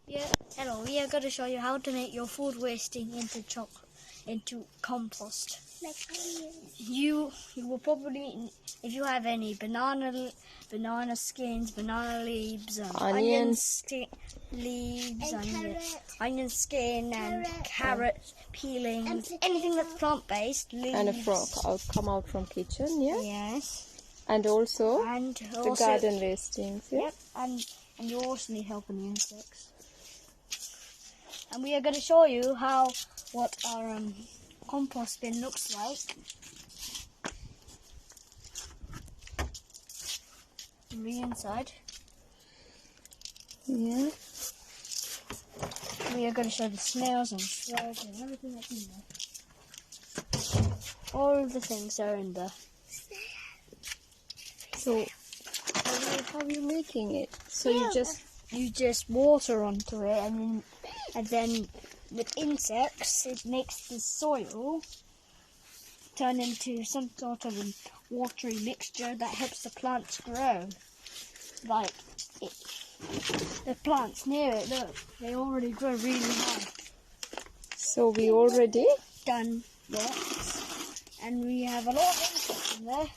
Yeah, hello. We are going to show you how to make your food wasting into compost. Like onions. You will probably, if you have any banana skins, banana leaves, and onion leaves, onion skin, and carrot peelings, anything that's plant-based. Leaves. And a frog come out from kitchen, yeah? Yes. And also the garden wastings, yeah? Yep, and you also need help on the insects. And we are going to show you what our compost bin looks like. On the inside. Yeah. We are going to show the snails and slugs and everything that's in there. All of the things are in there. So how are you making it? So you just water onto it, and then with insects it makes the soil turn into some sort of a watery mixture that helps the plants grow. Like the plants near it, look, they already grow really high. So we already done this, and we have a lot of insects in there.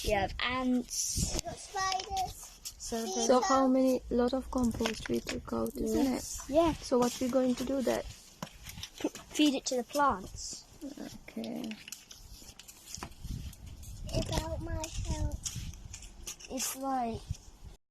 We have ants. Got spiders. So how many lot of compost we took out, isn't it? Yeah. So what we're going to do that? Feed it to the plants. Okay. About my help. It's like